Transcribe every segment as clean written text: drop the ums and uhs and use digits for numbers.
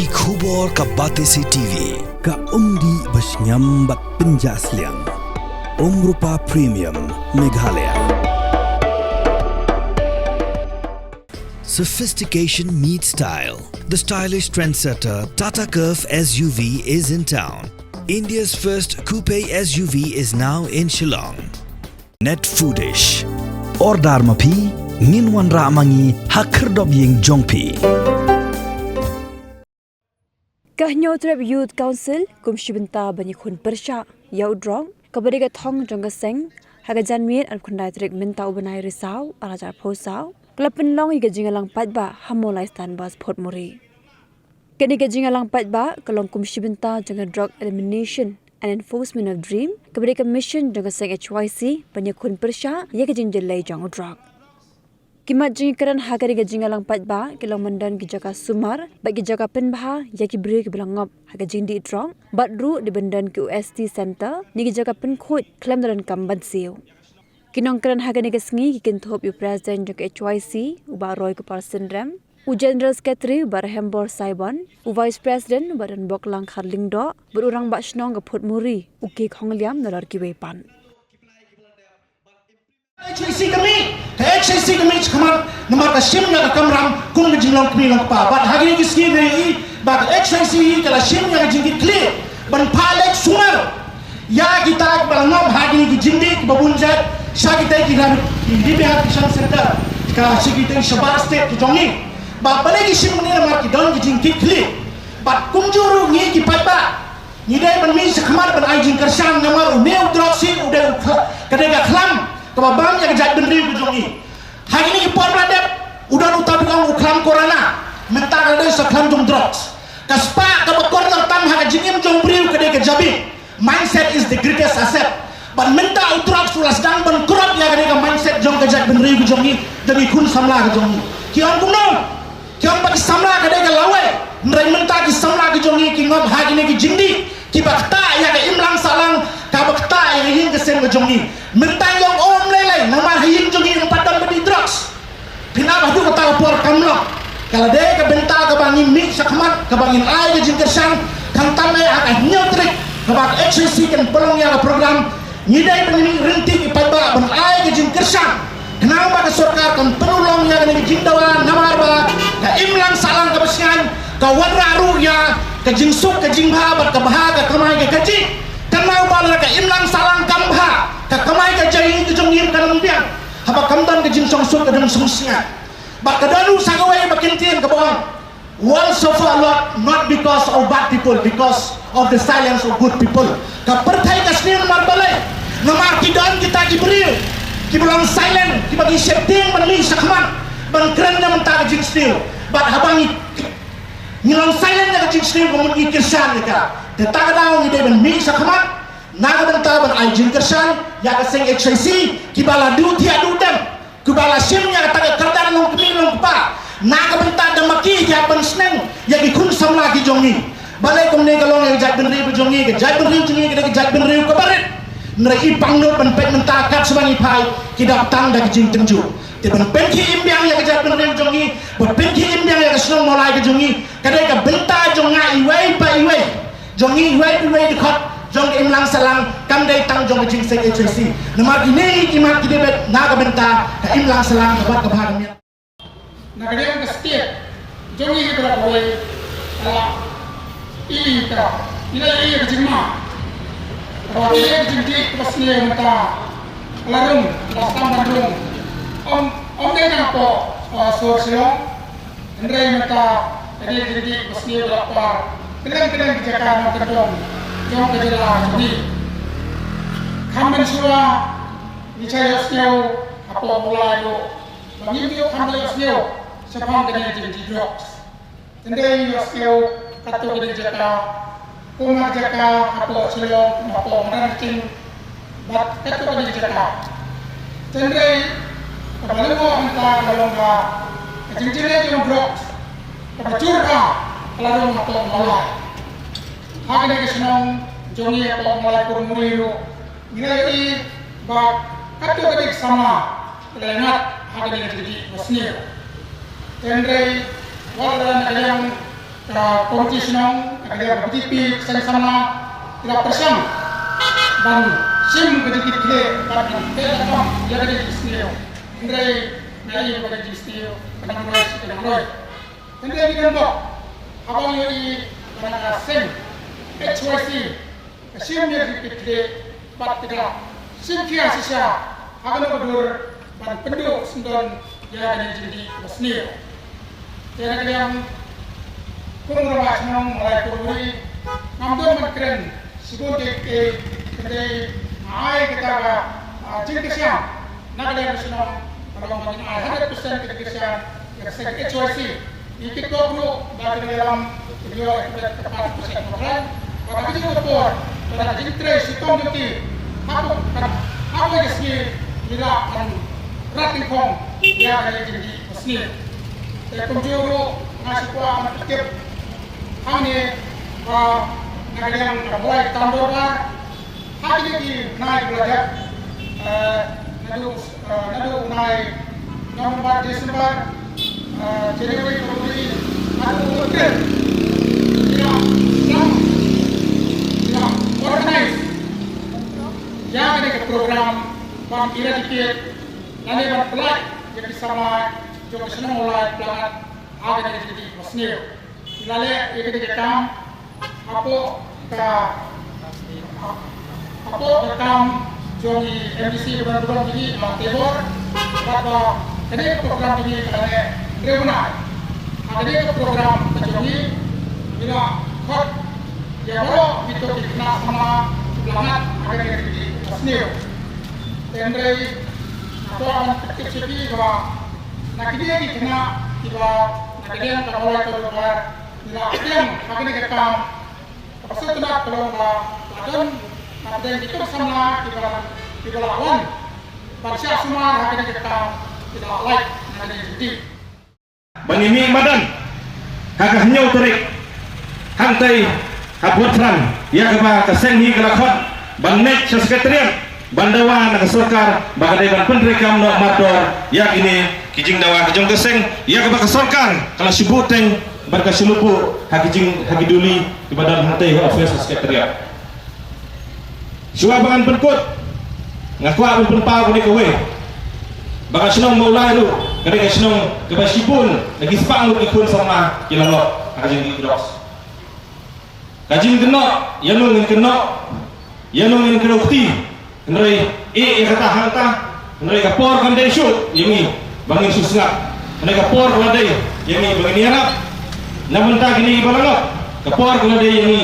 Ki khubor ka Batesi TV. Ka umdi basnyam bat penjaslian. Rupa Premium Meghalaya. Sophistication meets style. The stylish trendsetter Tata Curve SUV is in town. India's first coupe SUV is now in Shillong. Net Foodish. Ordar mapi, minwan ramangi hakerdob ying jongpi. Kahnyotrep Youth Council kumshibinta banyikun persha yaudrong kabariga thong jongaseng hagajanmir al kundaitrek minta ubanai risau arajar phosau klapin long iga jingalang patba hamolai stan bas photmuri keni ga jingalang patba kalong kumshibinta jonga drug elimination and enforcement of dream kabariga mission jongaseng HYC banyikun persha yaga jinjelai jong drug Kimat jingkaran hagari ga jingalang patba kilang mandan ki jaga sumar bagi jaga penbah yaki beri ki belangop haga jingdi drong badru di bandan ki UST center ni ki jaga penkhut klam daran kamban siu kinongkaran hagani ga sngi ki kinthop yu president jok HYC uba roy ko parsenram u general secretary bar hembor saiban u vice president badan boklang kharlingdo berurang bashnong ga phutmuri u ki khongliam nalar ki wepan HYC kami cakap nama kasim yang kamram kung jinglong kami long pa. But hari ini sini ni, but HYC kalau sim yang jingkit clear, ban palek sumar. Ya kita balangam hari ini jingkit babunjat, sah kita kira di pihak Kishan Center, kalau kita sebar state jongi. But pada sim ni nama kita jingkit clear. But kunjuru ni kipat ba. Ni dah ban min sekamar ban ajing kersan nama uneu droksi udah kedega kelam. Kababang yang jat bendri ujung ni. Hari ini pon radep udah utapi kau uklam corona. Mentar ada seklam jong drugs. Kaspa kabakor tentang hak jingim jong beriu kedai kejabi. Mindset is the greatest asset. But mentar drugs sudah sedang berkurang ya kedai mindset jong kejat bendri ujung ni demi kun samla ujung ni. Kian kuno, kian bagi samla kedai kelawai. Merai mentar ki samla ujung ni kingop hari ini jingdi. Kibakta ya ke imlang salang kabakta ya yin kesen ujung ni. Mentang yang om lelai nama hin jungi yang padam bedi drugs. Pinabah tu kata lapor kamlok. Kalau dia ke bentar ke bangin mik sakmat ke bangin ai ke jingkersang kan tamai akan nyotrik ke bang HYC kan pelong ya program nyidai penini rentik ipadba bang ai ke jingkersang. Kenapa ke surkar kan penulong ya ke jingdawa namarba ke imlang salang ke besian ke wadraru ya ke jingsuk ke jingha bat ke bahaga kamai ke kaji. Kenapa bala ke imlang salang kambha kamai ka jai ke jong yim kanam biang haba kamdan ke jing song sut ke dong sungsia ba kadanu sagawai makin tien ke bawang one suffer a lot not because of bad people because of the silence of good people ka perthai ka snin mar balai namar kidan kita diberi ki bilang silent ki bagi setting menli sakman ban keren na menta ke jing stil ba habangi ngilang silent na ke jing stil ko mun ikirsan ka tetagadaw ni deben mi sakman naga benta ban ajin kersan ya keseng HYC kibala du tia dudam kibala sim ya kata kerdan long kemi long pa naga benta damaki ya ban sneng ya dikun samla ki jongi balai kom ne kalong ya jat benri bu jongi ke jat benri jongi ke jat benri ko baret nrei pangnut ban pet menta kat sebangi pai kidap tang dak jing tenju te ban penki imbiang ya ke jat benri jongi ban penki imbiang ya ke snong molai ke jongi kadai ka benta jonga iwai pa iwai jongi iwai dekat jong imlang salang kam dai tang jong jing seng HYC nama ini kimat kidebet naga benta ka imlang salang ka bat ka bhagamya nagade ka state jong ini kra boleh ala ini ka ila iya jingma kalau iya jingti pasne mata larung lasam bandung om dai na ko sorsio ndrai mata ede jingti pasne lapar kedang jakarta makadong jom kejelas ni kami semua bicara setiap apa mulai do bagi dia kami setiap sepang kena jadi drugs tendai setiap kata kena jaka kumar jaka apa selong apa merancing bat kata kena jaka tendai kalau mau entah kalau enggak kejenjene jom drugs kebacurka kalau apa mulai Hagane kesenong jongi apa mulai kurmuri lu nilai bak katu kedik sama lengat hagane jadi masnir tendre walan yang kompetisi ada BTP sama tidak bersama dan sim ketika kita pada dalam jadi istilah Andre nari pada istilah penampilan Andre kita nak abang ini mana sim HYC sim yang kita pada tidak sim kia sisa akan berdur dan penduduk sendiri yang jadi istilah jadi yang kurang macam mulai kurang ngambil makan sebut ke kedai ai kita jadi kesian nak ada macam kalau macam 100% kesian kesian HYC ikut dulu dari dalam video kita tepat persen program kalau kita berpor pada jadi trace itu nanti apa yang sih tidak rating kong dia ada jadi seni penjuru ngasih kuah tertib Hani nagalang mulai tambah hari ini naik belajar nadu naik November Desember Januari Februari nadu hotel tidak organize yang ada ke program bang eradicate nanti berpelat jadi sama juga senang mulai pelat ada jadi masnil lalu ikut rekam apa rekam jogi MDC benar-benar ini tebor apa ini program ini kerana rebunan ada program jogi bila hot ya baru itu dikena sama belakang ada di Asnil dan dari apa anak kecil bahwa nak dia dikena tiba nak dia tak boleh keluar yang akan kita pasal tu nak kalau dan ada yang kita sama di balawan pasal semua akan kita tidak like ada jadi Banimi Madan kakak nyau terik hantai habuat ram ya keba keseng hi kelakon banek sekretariat bandawa nak sorkar bagai ban penrekam no motor ya ini kijing dawa kejong keseng ya keba kesorkar kalau sibuteng berkas selupu haki duli di badan hantai office sekretariat suah bangan penkut ngakwa penpau ni kowe baka senong maulai lu kadang senong kebasipun lagi sepang lu ikut sama kilalok haki gros kajing kena yanung ngin kena ukti nrai kata hanta nrai kapor kan dai shoot yangi bangin susngap nrai kapor kan dai yangi bangin harap namun tak gini balangok kapor kalau dia ini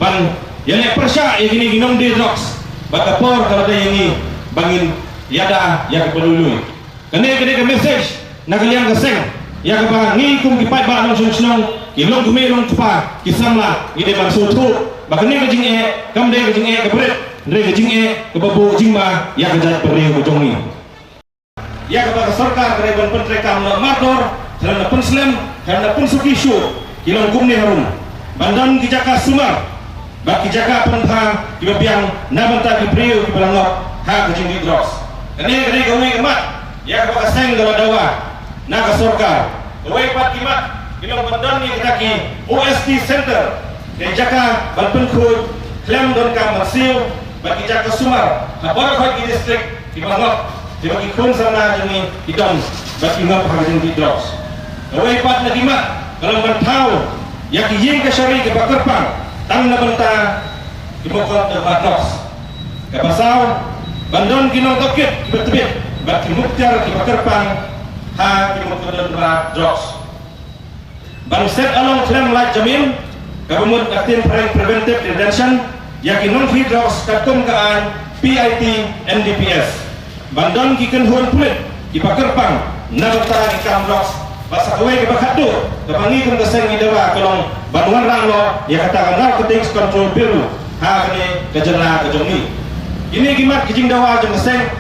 ban yang persya yang ini ginom di drugs bak kapor kalau dia ini bangin yada yang pelului kene message nak kalian keseng ya ka ngi kum kipat ba nong sunong ilong kumelong pa kisamla ide ban sutu bak ni kajing kam de kajing kabret ndre kajing kababu jingma ya kajat perih ujong ni ya ka sarkar kare ban pentrekam motor dan pun slam dan pun sukishu kilong kumni harum bandan kijaka sumar bak kijaka pentha kibabiang nabanta kibriu kibalangok ha kajing di drops kene gawi kemat ya ka kaseng dawa na ka sarkar gawi pat kimat kilong bandan ni kitaki OST center kijaka ban khud klem don ka marsiu bak kijaka sumar habar khoi ki district kibalangok dibagi kun sana jeni idam bak ingap ha kajing di drops gawi pat na kimat kalau bertahu yang kijing ke syari ke bakerpang tang na benta kibokot ke batos ke pasau bandon kinong tokit betebit bat kimuktiar ke bakerpang ha kibokot ke batos ban set along claim like jamin kabumut aktin preventive detention yang kinong feed drugs katum kaan PIT NDPS bandon kiken huan pulit ki bakerpang na benta ikam drugs basa kowe ke bakatu kapangi kung kaseng idawa kalong banuan ranglo ya katakan narcotics control bureau ha kene kajela kajongi ini gimat kijing dawa jeng kaseng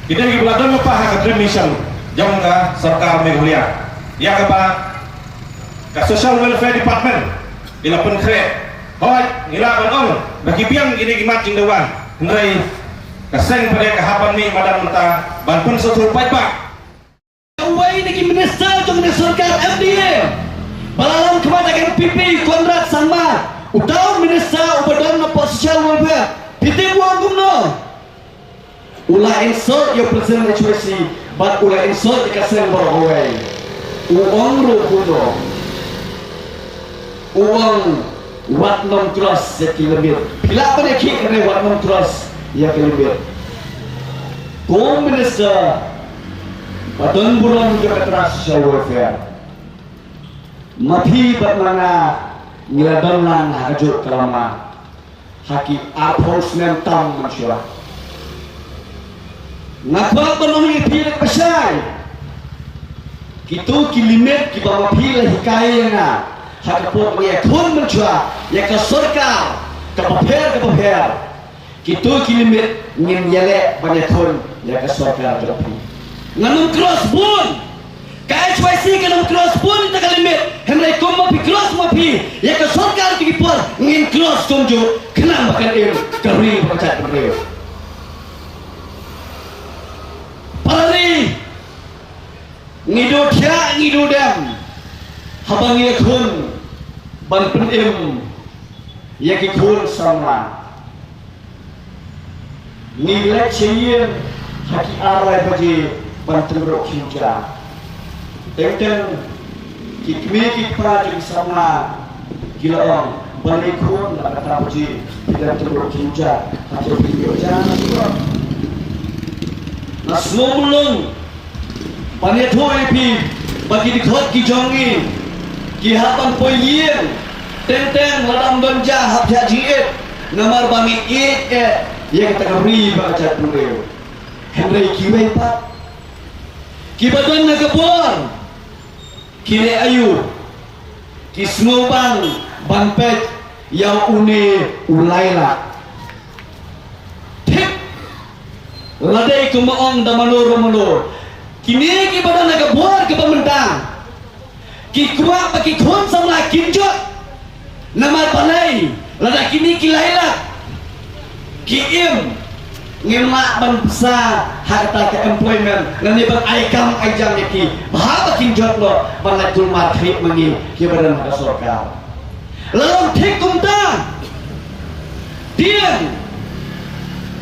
kita gi beladan apa ha ka mission jong ka sarkar Meghalaya ya ka ka social welfare department bila pun kre hoy ngila banong bagi biang ini gimat jing dawa ndrai kaseng pada kahapan mi madan menta ban pun sotul pai pak Uway naging minister itong nasurkar FDA Balalam kebanyakan pipi Konrad Sangma Utau Minister Ubadan Nampak Social Welfare Piti buang gumno Ula insult your President HYC But ula insult dikasih berhawai Uang rukuno Uang Watnom Cross ya kilomit Bila apa dia kik kena Watnom Cross ya kilomit Kong Minister Badan Bulan Jakarta Social Welfare Mapi bermana Ngiladon lang hajut kelama Haki apos nentang manusia Ngapa penuhi pilih pasai Kitu kilimit kibawa pilih hikayana Haki pot ngekun manusia Ya ke surga Kepaper Kitu kilimit ngin yelek banyakun Ya ke surga jopi Nganum cross pun KHYC kanam cross pun kita kalimit Henry kum mapi cross mapi Ya ke surga pergi por ngin cross kumju Kenam makan ir Kari pacat berdiri Parali Ngidu tia ngidu dam Habang ya kun Ban penim Ya ki kun sama Nilai ciyin Haki arai baji Ban tengrok hinja Tengten Kikmi prajing sama Gila orang Balik kun Nak kata baji Tidak tengrok hinja Hati video jangan Nah semua mulung Paniat hui pi Bagi dikhot ki jongi Ki hapan poyin Teng-teng ladam donja hap jajiit Namar bami it Yang kita beri baca dulu Henry kiwai pak Ki badan nagabor Kini ayu Ki semua bang Banpet Yang uni ulayla Tip Ladai kumaong da manur Kini ki badan nagabor ke pementang Ki kuat bagi kun sama kinjot Nama panai Lada kini ki layla Ki im Ngemak ban besar Harta ke employment Nani bang aikam aijam ki Bahaba kinjot lo Bangat julmat hip mangi Ki badan nagasorka Lalu tik kumta Dian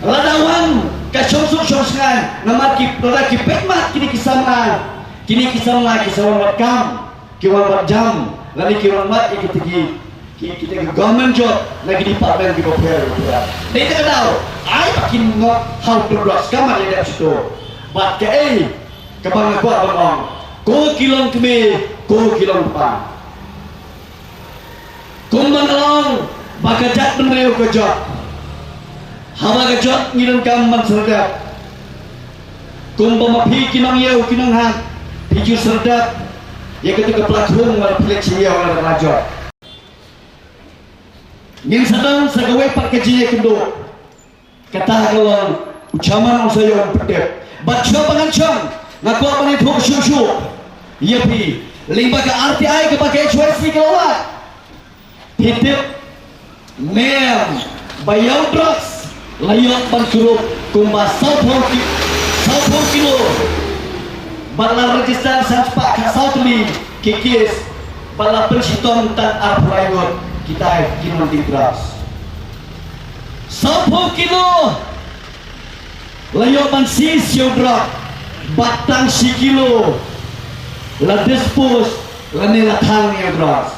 Ladawan Kacungsuk-cungskan Nama ki Lada ki pekmat Kini kisama Kini kisama Kisawan watkam Kiwan watjam Lani kiwan wat Ikitigi Kita government job Lagi di department di bawah Dia tak tahu I makin not how to brush Kamar yang ada situ Bat ke Kebang aku abang Ko kilong kemi Ko kilong depan Kumbang along Bakajat menerima kejot Hawa kejot Ngilun kamang serdat Kumbang mapi kinong yau kinong han Pijur serdat Ya ketika pelatung Malah pilih cia Malah rajot Ngin sedang segawai pak kejinya kendo Kata kalau Ucaman saya orang pedep Baca pengancam Ngaku apa ni thuk syuk Ya pi Limba ke RTI ke pakai HYC kelawat Hitip Mem Bayau drugs Layok banturup Kumba South kilo Bala register Sansepak South Lim Kikis Bala pensiton Tak arpurayot Kita kinom di drugs 10 kilo Layopan sisyo drug Batang si kilo La dispose La nilatang niya drugs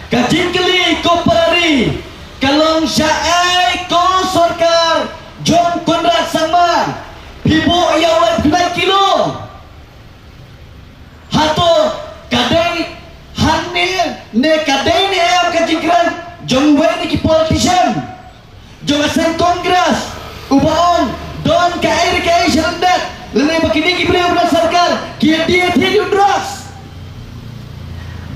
Kajingkali ko parari Kalong syai ko sorkar John Konrad Sangma Pibo yawan 9 kilo Hato Kadai Hanil Ne kadai ni ayam kajingkran Jongwe ni ki politician Jongasan Kongres Ubaon Don KRK Syarandat Lenai bakini ki beliau berdasarkan Kia dia tidur drugs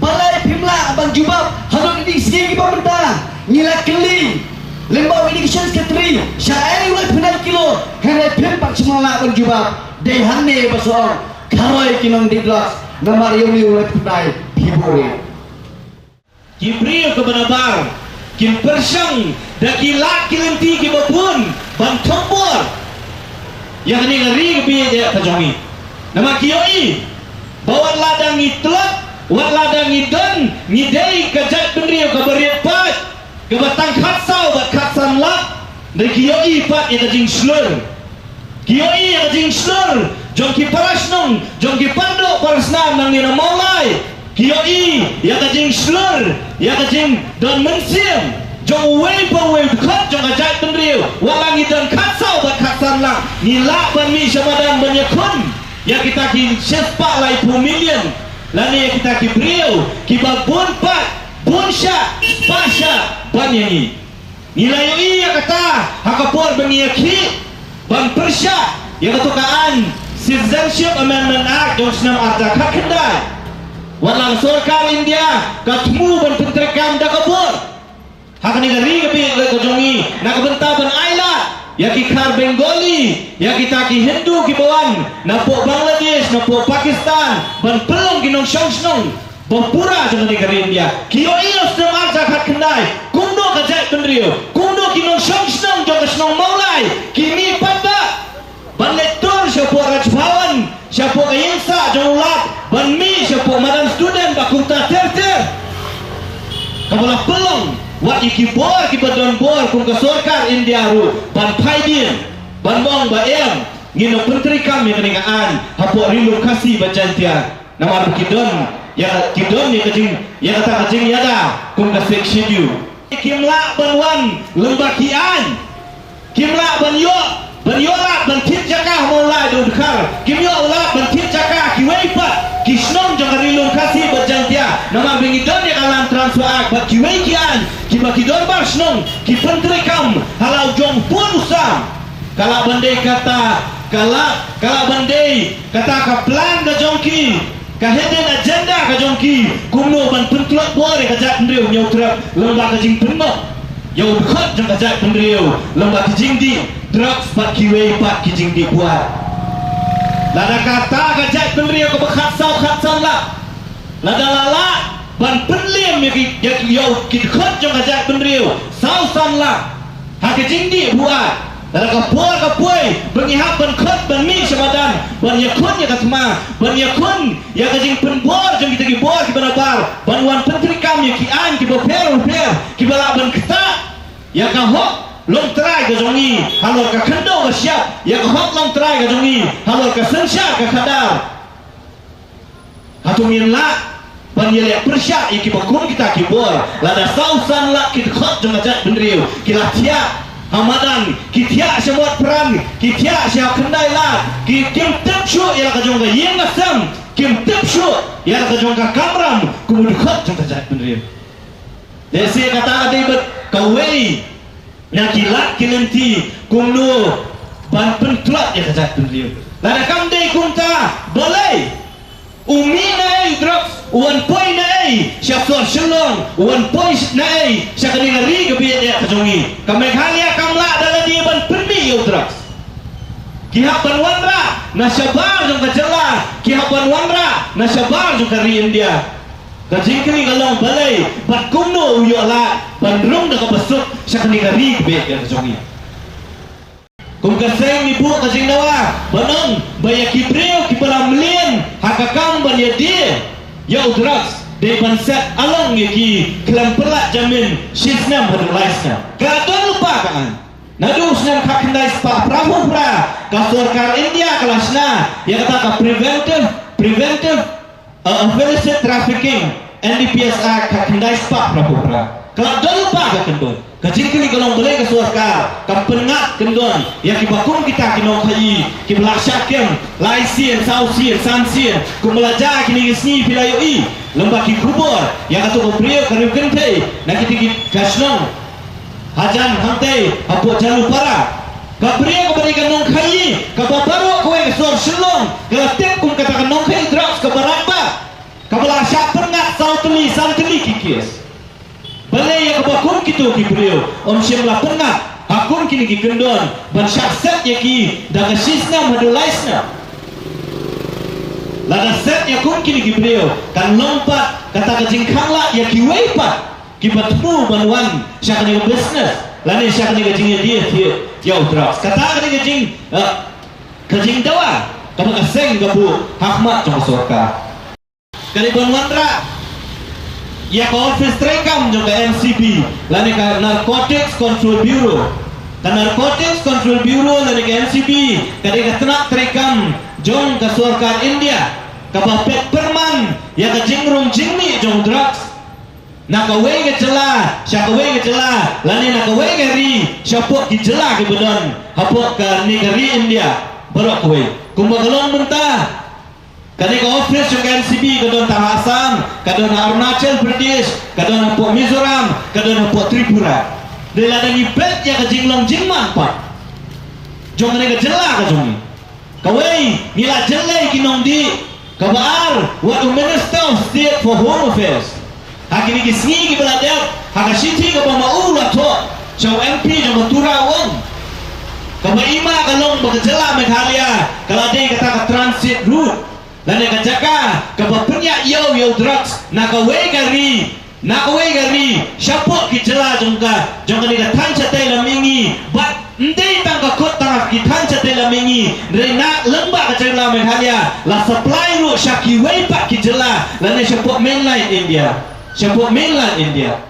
Balai Pimla Abang Jubab Hadut ini segi pemerintah Nilai keli Lembau Education Secretary Syair ulat 9 kilo Henry Pimpak semula Abang Jubab Dehane basong Karoi kinong di drugs Namar yuli ulat penai Hiburi Kibri ke benar Kim persang Daki lak kilanti kibapun Bantombor Yang ini ngeri kebiaya dia terjongi Nama kioi Bawa ladang itulah Wala ngidon ngidei kajat penriu kabariat pat kabatang khatsau bat khatsan lak dari kiyoi pat ya kajing slur kiyoi ya kajing slur jong ki parasnong jong ki pando parasnam nang ni maulai kiyoi ya kajing slur ya kajing don mensim jong wei khat jong kajat penriu wala ngidon khatsau bat khatsan lak nilak ban mi samadan banyakun ya kita ki sepak lai million lani ya kita ki beriau ki babun pat bunsha pasha banyangi nilai ya kata hakapor bangyaki ban persya ya ketukaan Citizenship Amendment Act jong senam arta kakendai walang sorkar India katmu ban penterekam dakabur hakani gari kepi kejongi nak bentar ban ailat ya ki khar Bengali ya kita ki Hindu ki bawan napok Bangladesh napok Pakistan ban pelong ki nong song bapura jong negara India kiyo iyo sedang arja khat kendai kundo kajai penrio kundo ki nong song jong snong maulai kimi panda ban lektor siapa rajbawan siapa kayinsa jong ulat ban mi siapa madam student bakunta ter kabala pelong wat iki bor ki badon bor kum ka sorkar India ru ban phaidin ban bong ba em ngino penteri kami keningaan hapo rindu kasih bacantia nama kidon ya kidon ya kajing ya kata kajing ya da kum ka seksidu kimla banwan lembakian kimla banyo la ban tit jaka mulai dudkar kimyo la ban tit jaka kiweipat kisnom jang rindu kasih bacantia nama bingidon ya kalam transfer bat kiweikian kibakidon barsnong ki penteri kam halau jong pun usam kala bandai kata kala bandai kata ka plan ka jongki ka hidden agenda ka jongki kumno ban pentlok bore ka jat ndriu nyau trap lomba ka jing penno yau khot jong ka jat ndriu lomba ki jing di drugs pat kiwei pat ki jing di buat lada kata ka jat ndriu ka bakhat sau la lada lala ban penlim ya ki yau ki khot jong ka jat ndriu sau san la ha ki jing di buat dan kapoi bengihap ban khot ban mi samadan ban yakun ya kasma ban yakun ya kajing penbor jong kita ki bor ki banabar ban wan pentri kam ya ki an ki boper ki bala ban kta ya ka hok long trai ka jongi halor ka khando ka siap ya ka hok long trai ka jongi halor ka sensya ka khadar hatumin la ban yele persya ki bakum kita ki bor lada sausan la ki khot jong ajat bendriu ki latia Hamadan kitia semua peran kitia siap kendai lah kim tep shu ya ka jongga yeng asam kim tep shu ya ka jongga kamram kemudian khot jongga jat bener desi kata ade bet kawei na kilat kilenti kumnu ban pentlat ya ka jat bener lada kam dei kumta boleh umina drugs 1 point na siap suar shelong 1 point na siap kini ngari kebiak ya kejongi kami khalia kamla adalah dia ban permi ya drugs kihap ban wanra na syabar jong kajela kihap ban wanra na syabar jong kari India kajing kini galong balai bat kumno uyo ala ban rung da kabasuk siap kini ngari kebiak ya kejongi kum kaseng ni bu kajing dawa banong baya kibreo kipala melian hakakam ban ya dia ya drugs de ban set along ki kelam pelat jamin shisnam hadulaisna gadon lupa kan nadu snam kakindai spa prahu pra ka sorkar India kelasna ya kata ka preventive illicit trafficking NDPS Act kakindai spa prahu pra gadon lupa ka kendon kajing kini galong boleh ke sorkar ka pengat kendon ya ki bakum kita kinong khai ki belasyakem laisien sausien sansien kumelaja kini gesni pilayoi lomba ki kubur ya katu ko priyo kanu kente na kiti kasnong hajan hante apo jalu para ka priyo ko berikan nong khai ka babaro ko e sor silong ka tep kum katakan nong khai drugs ka baramba ka belasyak pengat sauteli santeli kikis balai yang bakum kita ki beliau om syamla pengat hakum kini ki kendon ban syaksat ya ki daga sisna madulaisna lada set ya kum kini ki beliau kan lompat kata kajing khangla ya ki weipat ki batmu banwan syakani business lani syakani kajing dia ya udra kata kajing dawa kamu kaseng gabu hakmat jong sorka Kalibon Wandra ya ka office trekam jo ka NCB lani ka Narcotics Control Bureau ka Narcotics Control Bureau lani ka NCB kadi ka tenak trekam jong ka Sarkar India ka bapet perman ya ka jingrong jingmi jong drugs nakaway ke jela syakaway ke jela lani nakaway ke ri syapok ki jela ke bedon hapok ke negeri India barok kaway kumbagalong mentah kani ka office yung NCB kadon ta Assam kadon Arunachal Pradesh kadon hapok Mizoram kadon hapok Tripura dela ni bet ya ka jinglong jingman pa jong ne ka jela ka jong kaway nila jela kinong di kabar what Minister of State for Home Affairs Hakini kisngi belajar, hakashiti ke pemau lato, jauh MP jauh Matura wong, kama ima kalong bekerja Meghalaya, kalau dia kata ke transit route, dan dia jaga ke penyak yo drugs, nakaway gari, siapa kijela jongka dia tanca tela mingi, but ndai tangka kot tanah kitan cetela mingi, rena lembak kecela Meghalaya, la supply route syaki way pak kijela, dan dia siapa mainland India. Siapa mainland India